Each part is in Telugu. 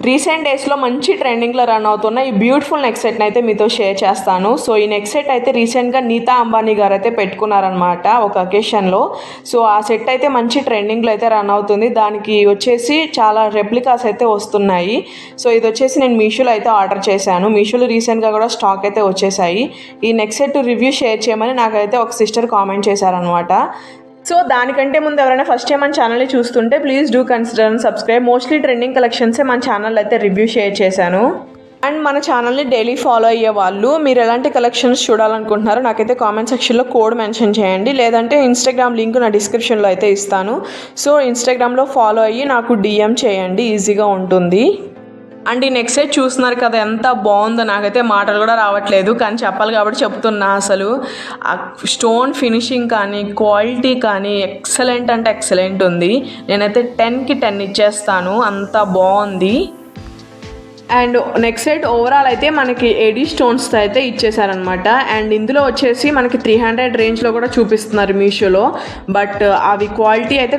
రీసెంట్ డేస్లో మంచి ట్రెండింగ్లో రన్ అవుతున్న ఈ బ్యూటిఫుల్ నెక్ సెట్ని అయితే మీతో షేర్ చేస్తాను. సో ఈ నెక్ సెట్ అయితే రీసెంట్గా నీతా అంబానీ గారు అయితే పెట్టుకున్నారనమాట ఒక అకేషన్లో. సో ఆ సెట్ అయితే మంచి ట్రెండింగ్లో అయితే రన్ అవుతుంది. దానికి వచ్చేసి చాలా రెప్లికాస్ అయితే వస్తున్నాయి. సో ఇది వచ్చేసి నేను మీషోలో అయితే ఆర్డర్ చేశాను. మీషోలో రీసెంట్గా కూడా స్టాక్ అయితే వచ్చేసాయి. ఈ నెక్ సెట్ రివ్యూ షేర్ చేయమని నాకైతే ఒక సిస్టర్ కామెంట్ చేశారనమాట. సో దానికంటే ముందు ఎవరైనా ఫస్ట్ టైం మన ఛానల్ని చూస్తుంటే please do consider and subscribe. Mostly trending కలెక్షన్సే మన ఛానల్ అయితే రివ్యూ షేర్ చేశాను. అండ్ మన ఛానల్ని డైలీ ఫాలో అయ్యే వాళ్ళు మీరు ఎలాంటి కలెక్షన్స్ చూడాలనుకుంటున్నారో నాకైతే కామెంట్ సెక్షన్లో కోడ్ మెన్షన్ చేయండి. లేదంటే ఇన్స్టాగ్రామ్ లింక్ నా డిస్క్రిప్షన్లో అయితే ఇస్తాను. సో ఇన్స్టాగ్రామ్లో ఫాలో అయ్యి నాకు డిఎం చేయండి, ఈజీగా ఉంటుంది. అండ్ ఈ నెక్ సెట్ చూస్తున్నారు కదా ఎంత బాగుందో. నాకైతే మాటలు కూడా రావట్లేదు, కానీ చెప్పాలి కాబట్టి చెప్తున్నా. అసలు ఆ స్టోన్ ఫినిషింగ్ కానీ క్వాలిటీ కానీ ఎక్సలెంట్ అంటే ఎక్సలెంట్ ఉంది. నేనైతే 10కి 10 ఇచ్చేస్తాను, అంత బాగుంది. అండ్ నెక్ సెట్ ఓవరాల్ అయితే మనకి ఏడీ స్టోన్స్తో అయితే ఇచ్చేసారనమాట. అండ్ ఇందులో వచ్చేసి మనకి 300 రేంజ్లో కూడా చూపిస్తున్నారు మీషోలో. బట్ అవి క్వాలిటీ అయితే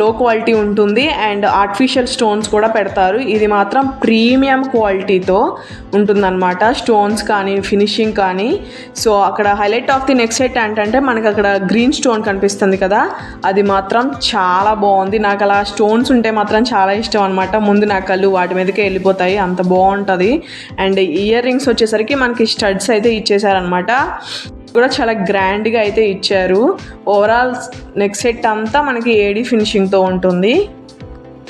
లో క్వాలిటీ ఉంటుంది. అండ్ ఆర్టిఫిషియల్ స్టోన్స్ కూడా పెడతారు. ఇది మాత్రం ప్రీమియం క్వాలిటీతో ఉంటుందన్నమాట, స్టోన్స్ కానీ ఫినిషింగ్ కానీ. సో అక్కడ highlight of the neck set ఏంటంటే మనకి అక్కడ గ్రీన్ స్టోన్ కనిపిస్తుంది కదా, అది మాత్రం చాలా బాగుంది. నాకు అలా స్టోన్స్ ఉంటే మాత్రం చాలా ఇష్టం అనమాట. ముందు నా కళ్ళు వాటి మీదకే వెళ్ళిపోతాయి, అంత బాగుంటుంది. అండ్ ఇయర్ రింగ్స్ వచ్చేసరికి మనకి స్టడ్స్ అయితే ఇచ్చేసారనమాట, కూడా చాలా గ్రాండ్గా అయితే ఇచ్చారు. ఓవరాల్ నెక్ సెట్ అంతా మనకి ఏడీ ఫినిషింగ్తో ఉంటుంది.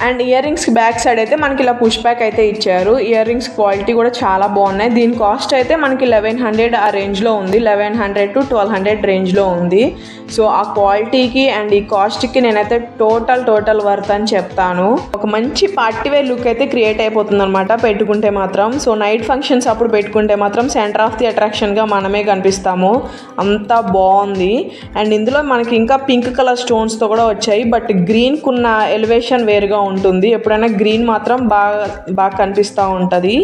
అండ్ ఇయర్ రింగ్స్కి బ్యాక్ సైడ్ అయితే మనకి ఇలా పుష్ బ్యాక్ అయితే ఇచ్చారు. ఇయర్ రింగ్స్ క్వాలిటీ కూడా చాలా బాగున్నాయి. దీని కాస్ట్ అయితే మనకి 1100 ఆ రేంజ్లో ఉంది, 1100 to 1200 రేంజ్లో ఉంది. సో ఆ క్వాలిటీకి అండ్ ఈ కాస్ట్కి నేనైతే టోటల్ వర్త్ అని చెప్తాను. ఒక మంచి పార్టీ వేర్ లుక్ అయితే క్రియేట్ అయిపోతుంది అనమాట పెట్టుకుంటే మాత్రం. సో నైట్ ఫంక్షన్స్ అప్పుడు పెట్టుకుంటే మాత్రం సెంటర్ ఆఫ్ ది అట్రాక్షన్గా మనమే కనిపిస్తాము, అంతా బాగుంది. అండ్ ఇందులో మనకి ఇంకా పింక్ కలర్ స్టోన్స్తో కూడా వచ్చాయి. బట్ గ్రీన్కున్న ఎలివేషన్ వేరుగా ఉంటుంది. ఎప్పుడైనా గ్రీన్ మాత్రం బాగా కనిపిస్తూ ఉంటుంది.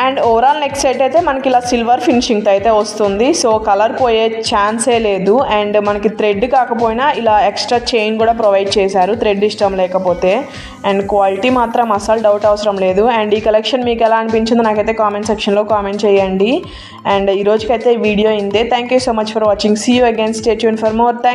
అండ్ ఓవరాల్ నెక్ సెట్ అయితే మనకి ఇలా సిల్వర్ ఫినిషింగ్తో అయితే వస్తుంది. సో కలర్ పోయే ఛాన్సే లేదు. అండ్ మనకి థ్రెడ్ కాకపోయినా ఇలా ఎక్స్ట్రా చైన్ కూడా ప్రొవైడ్ చేశారు, థ్రెడ్ ఇష్టం లేకపోతే. అండ్ క్వాలిటీ మాత్రం అసలు డౌట్ అవసరం లేదు. అండ్ ఈ కలెక్షన్ మీకు ఎలా అనిపించిందో నాకైతే కామెంట్ సెక్షన్లో కామెంట్ చేయండి. అండ్ ఈ రోజుకైతే వీడియో ఇంతే. Thank you so much for watching. See you again. Stay tune for more. Thank